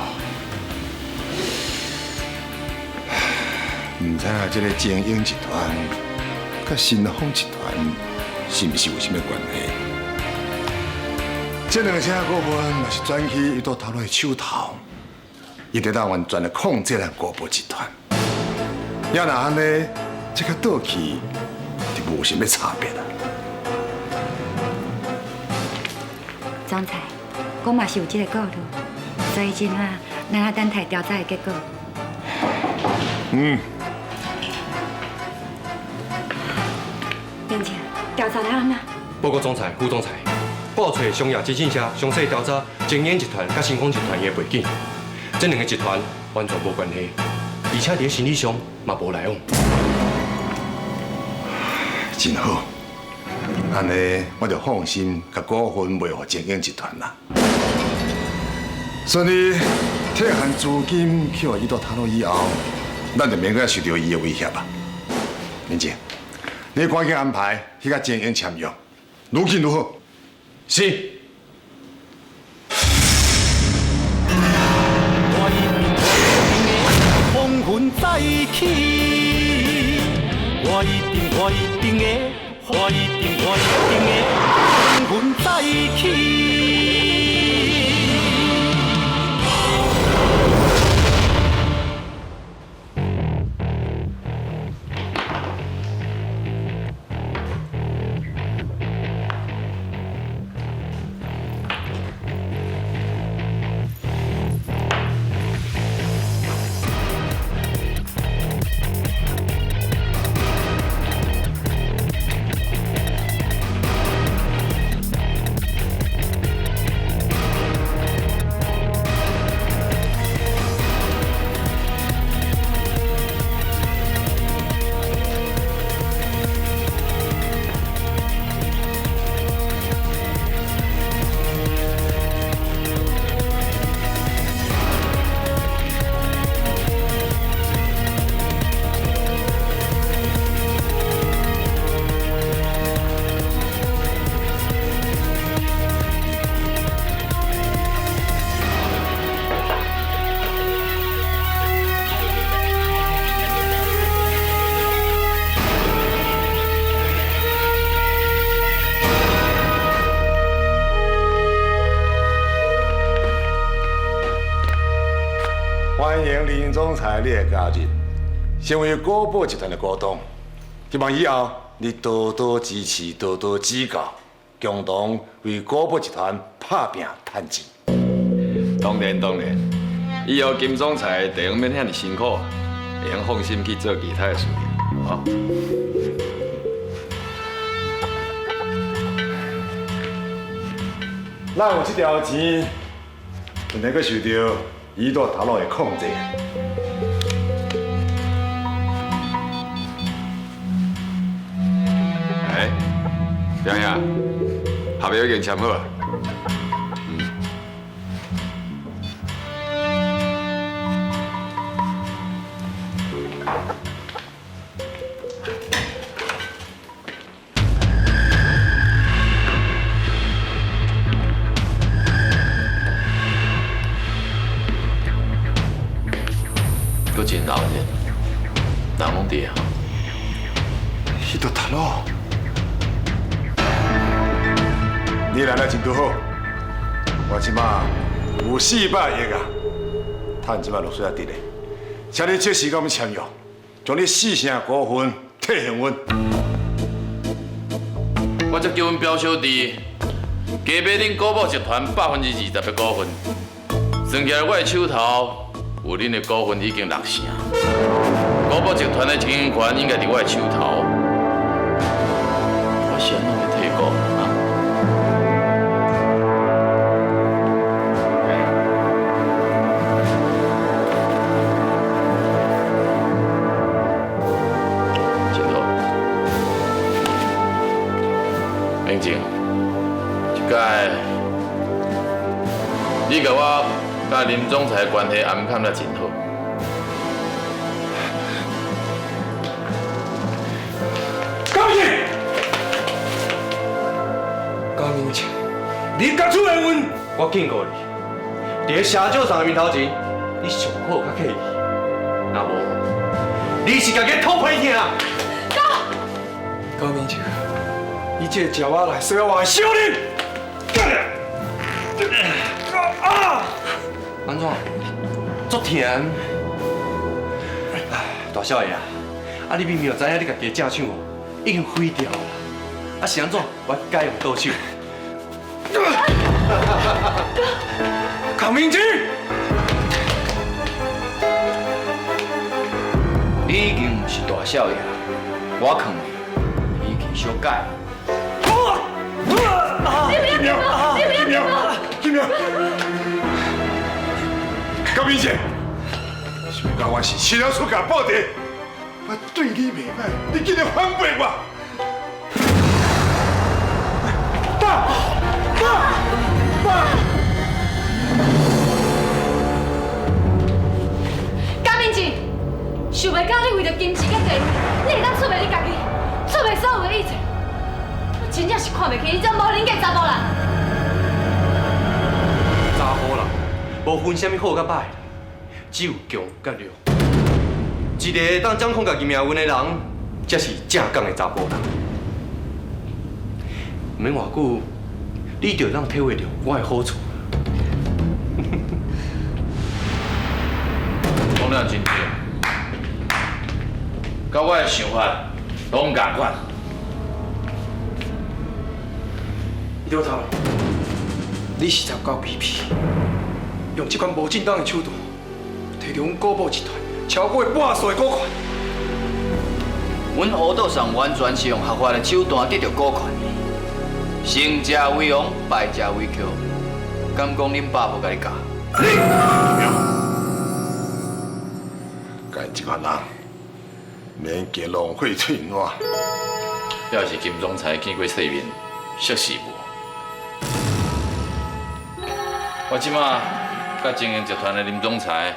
唔知影这个精英集团甲新丰集团是毋是有什么关系？这2成股份若是转去伊倒头路的手头，伊就当完全的控制咱国宝集团。要若安尼，这个倒去就无什么差别啦。总裁，我嘛是有这个顾虑，所以今晚咱要等待调查的结果。民警，调查到哪？报告总裁、副总裁，报找商业征信社详细调查精英集团甲新丰集团的背景，这2个集团完全无关系，而且伫心理上嘛无来往。真好，安尼我就放心，甲股份卖予精英集团啦。顺利摕含资金去互伊倒头路以后，咱就免再受到伊的威胁啊。民警，你赶紧安排去甲精英签约，愈紧愈好。是。风云再起，我一定的，我一定的，风云再起。欢迎林总裁你的加入，成为国宝集团的股东。希望以后你多多支持，多多指教，共同为国宝集团打拼赚钱。当然，以后金总裁地方免遐尼辛苦，会用放心去做其他的事情，吼。咱有这条钱，就能够受到伊大头路的控制。哎，洋洋，合约已经签好啊。搁真老人，人拢伫啊。伊大头路，你来了真拄好。我即马有400亿啊，趁即马落水啊得嘞。请你即时甲我们签约，将你4成股份退还阮。我则叫阮表小弟加买恁国宝集团20%的股份算起来，我的手头有恁的股份已经6成，古堡集团的经营权应该伫我的手头。我是安怎会退股啊？真好。明静，这届你甲我甲林总裁的关系暗藏得真好。高明清，你甲出来问，我警告你，伫个社长上的面头前，你上好较客气。若无，你是家己偷拍听。高明清，你这个鸟仔来说我小人。安怎？足疼。大少爷啊，你明明就知影你家己的正手哦，已经毁掉了。啊是安怎？我该用倒手。高明清，你已经不是大少爷，我劝你去小改。金苗，高明姐，想甲我是饲了出家报地，我对你袂歹，你竟然反背我！高明静，想袂到你为着金钱甲地位，你会当出卖你家己，出卖所有的一切。我真正是看袂起你这无人格查某人。查甫人无分什么好甲歹，只有强甲弱。一个会当掌控家己命运的人，才是正港的查甫人。唔免偌久，你就会当体会到我的好处。讲了真对，甲我的想法拢共款。刘头，你是真够卑鄙，用这款无正当的手段，摕到阮古堡集团超过半数的股权。阮乌道上完全是用合法的手段得到股权，成者为王，败者为寇。敢讲恁爸无甲你教？干这款人，免加浪费嘴软。要是金总裁见过世面，熟识无？我即马甲经营集团的林总裁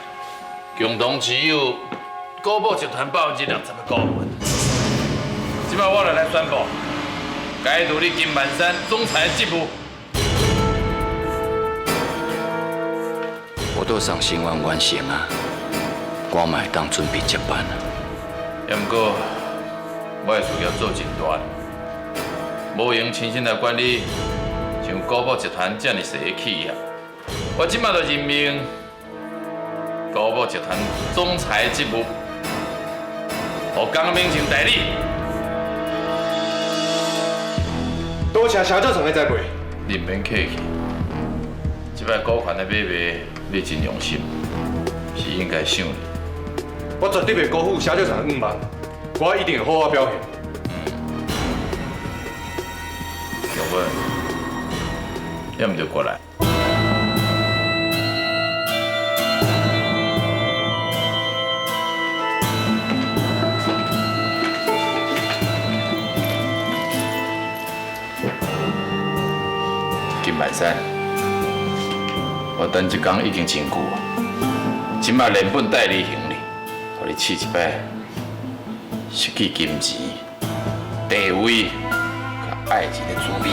共同持有古堡集团60%的股份。即马我来宣布，改独立金满山总裁职务。我都上新完完成啊，我嘛会当准备接班啊。也毋过，我的事业做真大，无用亲身来管理像古堡集团这样细的企业。我即马就任命古堡集团总裁职务，予江明成代理。多谢社长上的栽培。你免客气，即摆股权的买卖，你真用心，是应该赏你。我绝对袂辜负社长上的5万，我一定会好好表现。要不，要唔就过来。金满山，我等一天已经真久啊，即马连本带利行李，互你试一摆，失去金钱、地位、甲爱情的滋味。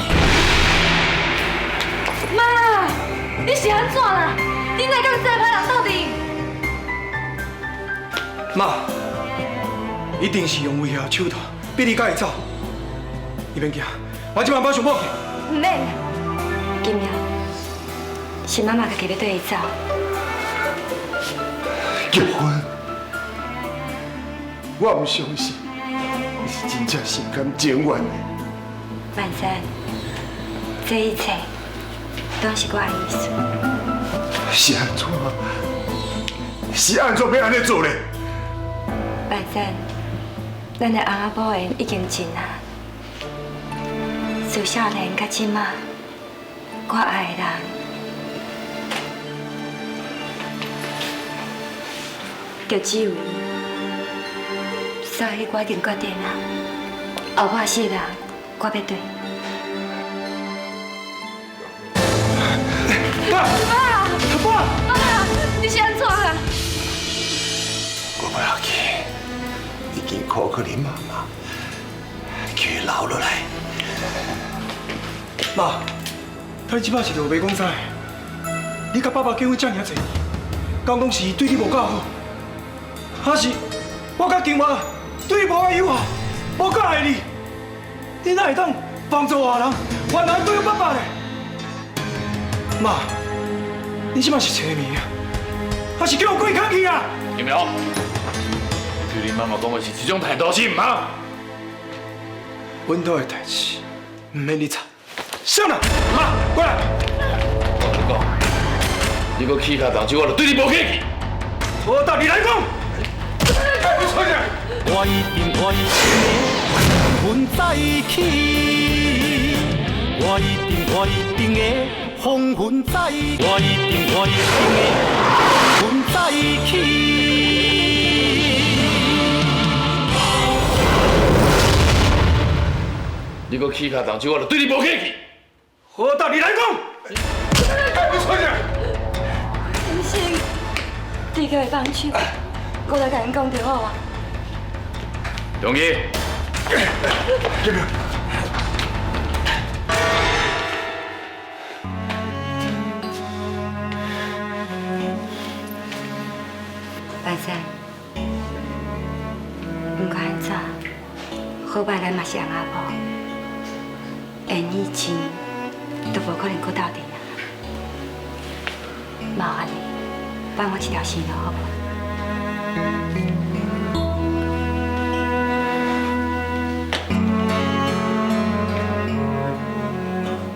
妈，你是安怎啦？你哪敢这歹人斗阵？妈，一定是用威胁手段逼你甲伊走。你免惊，我即马马上报警。唔免。金苗，是妈妈家己要对伊走。结婚，我唔相信你是真正心甘情愿的。万山，这一切都是我的意思。是安怎？是安怎要安尼做咧？白赞，咱的翁仔某缘已经尽啊。自少年到即马，我爱的人，就只有伊。所以我已经决定啊，后半世人我要对。爸，你是安怎啦？我不要紧，已经考过你妈妈，叫伊留落来。妈，你即摆是就袂讲啥的？你甲爸爸结婚这么济年，敢讲是对你无够好？还是我甲金华对你无爱友好，无够爱你？你哪会当帮助外人，原来对我爸爸呢？妈，你即摆是痴迷啊，还是叫我跪下去啊？金苗，对你妈妈讲的是这种态度是唔好。阮兜的代志，唔免你插。上来，妈，过来。我跟你讲，你搁起脚动手，我就对你无客气。我到你来讲。我一定的，阮在一起。我一定的，风云在一起。我一定的，阮在一起。你搁起脚动手，我就对你无客气。我到你来讲。先生，你可会放手？我来甲恁讲就好啊。đồng意。金明，白山，不管安怎，好歹咱嘛是翁仔某，缘以前都无可能搁斗阵啊。麻烦你帮我一条生路好无？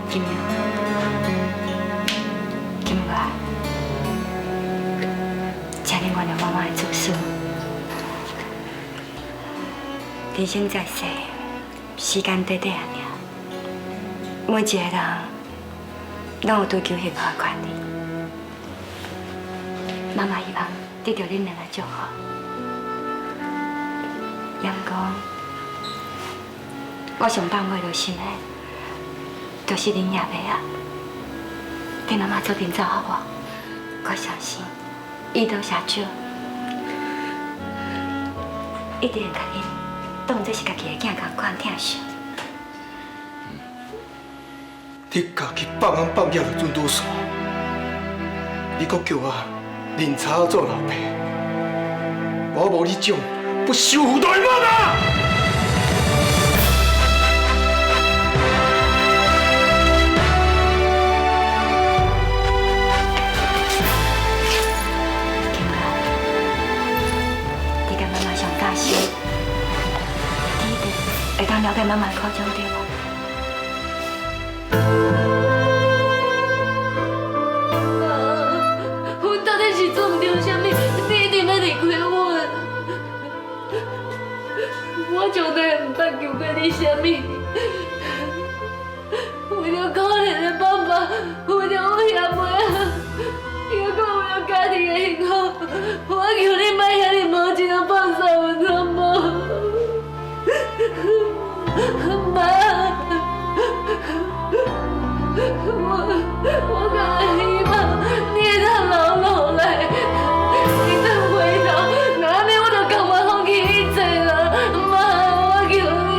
金明，金哥，请你原谅妈妈的自私。人生在世，时间短短啊尔，每一个人拢有追求幸福的权利。妈妈希望得到恁两个祝福。杨公，我上放袂落心的，就是恁爷爸啊。跟妈妈做阵走好无？我相信，伊都社长一定会甲恁当作是家己的囝同款疼惜。你家己放工放夜就准拄煞，你搁叫我认查做老爸，我无你种不修妇大的妈妈。你甲妈妈上大心，你一定会当了解妈妈的苦衷对无？我到底是做唔对啥物？你一定要离开我。我从来唔捌求过你啥物。为了可怜的爸爸，为了我爷妹啊，还搁为了家庭的幸福，我求你莫遐尼无情的放手，有好无？妈。我更希望你会当留落来，你当回头，那安尼我就甘愿放弃一切了，妈，我求你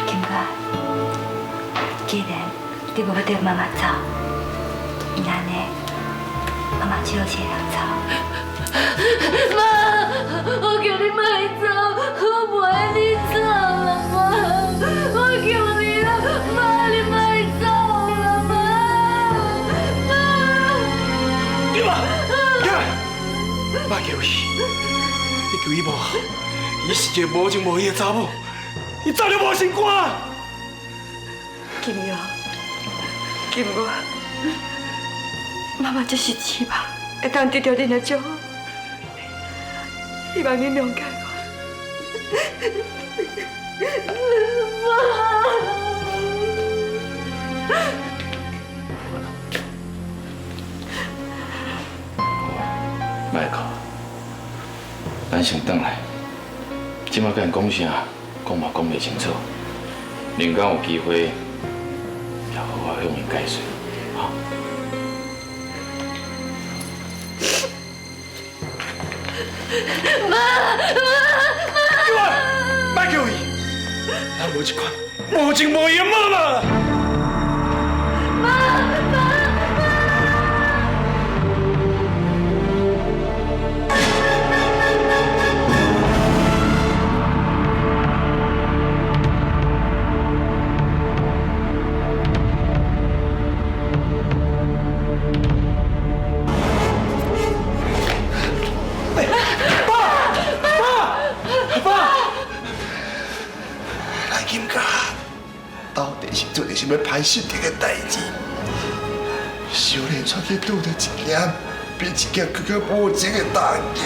金哥，既然你无要对妈妈走。那呢，妈妈只有一个人走。妈，我求你莫走，我不爱你走了，妈，我求你了，妈，你莫走了，妈，妈。对吧？一个无情无义的查某，伊早就无心肝。金瑶，金我，妈妈只是希望会当得到恁的祝福，希望恁谅解麦克，咱先转来。即摆甲因讲啥，讲嘛讲袂清楚。另间有机会，也好好向因解释，哈。别叫伊，咱无一款无情无义的妈妈。要歹心这个代志，小莲出去拄着一件比一件更加无情的大件，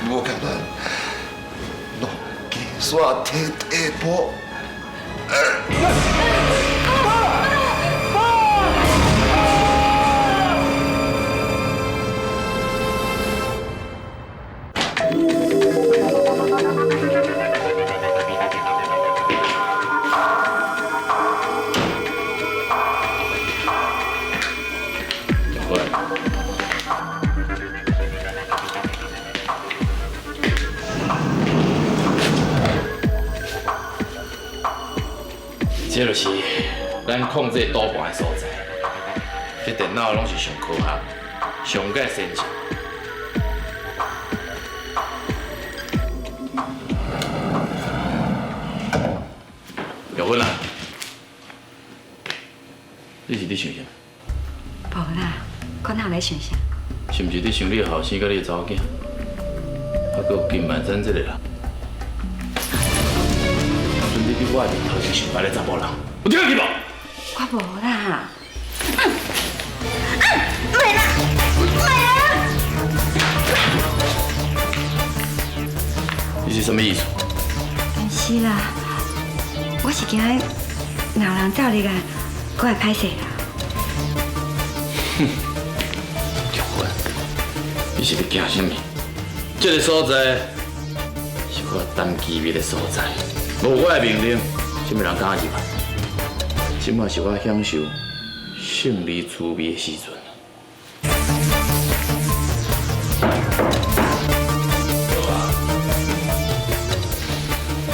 无甲咱弄鸡耍提提破。这就是咱控制赌盘的所在。这电脑拢是上科学、上界先进。玉芬啊，你是伫想啥？无啦，我哪有咧想啥？是毋是伫想你的后生甲你的查某囝？还佫有金满山这个人？你伫我的面头前想摆咧查某人，有听见无？我无啦。袂啦，你是什么意思？唔是啦，我是惊若有人走入来，我会歹势啦。哼，玉芬，你是要惊什么？这个所在是我单机密的所在。无我的命令，什么人敢入来？即马是我享受胜利滋味的时阵。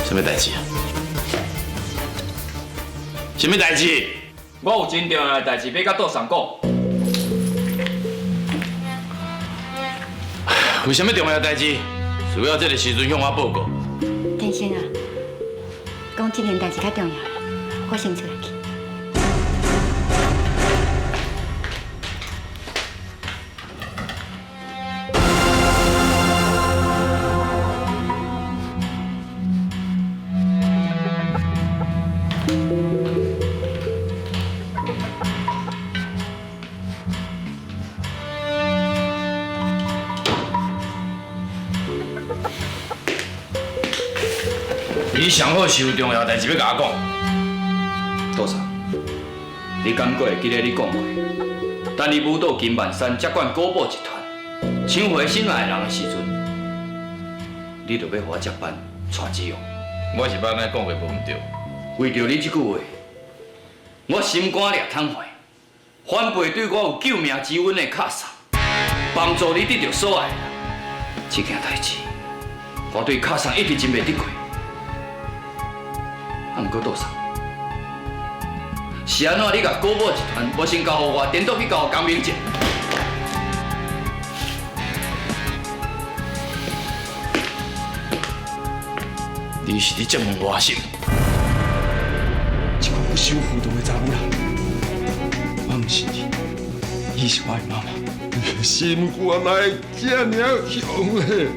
什么代志啊？什么代志？我有真重要的代志要甲杜上讲。为什么重要的代志需要这个时阵向我报告？天生啊！讲这件代志较重要啦，我先出来去。你上好是有重要代志要甲我讲。杜尚，你敢过会记得你讲过，等你武道金满山接管古堡集团，抢回新来人的时阵，你就要互我接班带子用。我是捌安尼讲过无毋对。为着你这句话，我心肝裂痛快，反背对我有救命之恩的卡萨，帮助你得到所爱。这件代志，我对卡萨一直真袂得过。毋过杜尚，是安怎你甲古堡集团无先交互我，颠倒去交江明杰？你是伫折磨我心？一个不修妇道的查某人，我毋是你，伊是我的妈妈。你心肝哪会这样凶嘞？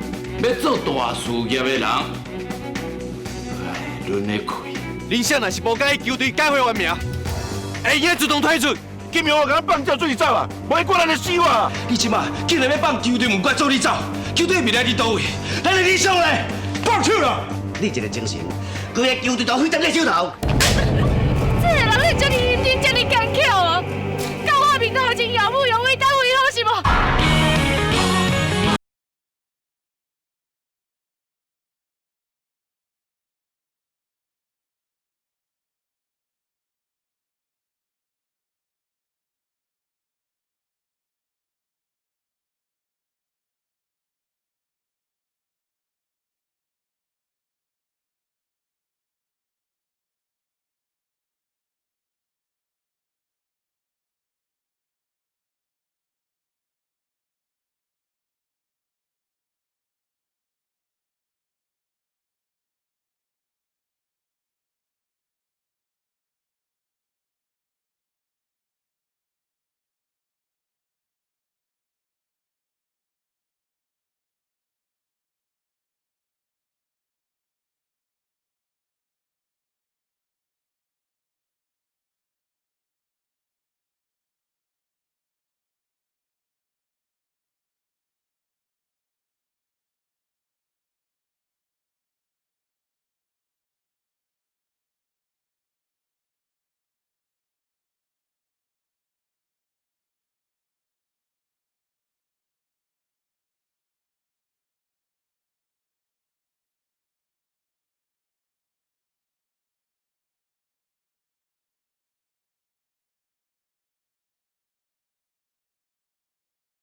要做大事业的人，轮咧开。林夏若是无甲伊球队改回原名，会应该自动退出。金明我甲咱放鸟做伊走啊，无管咱的死活。你即马竟然要放球队门关做你走，球队未来伫倒位？咱的理想咧，放手啦！你这个精神，规个球队都非常在手头。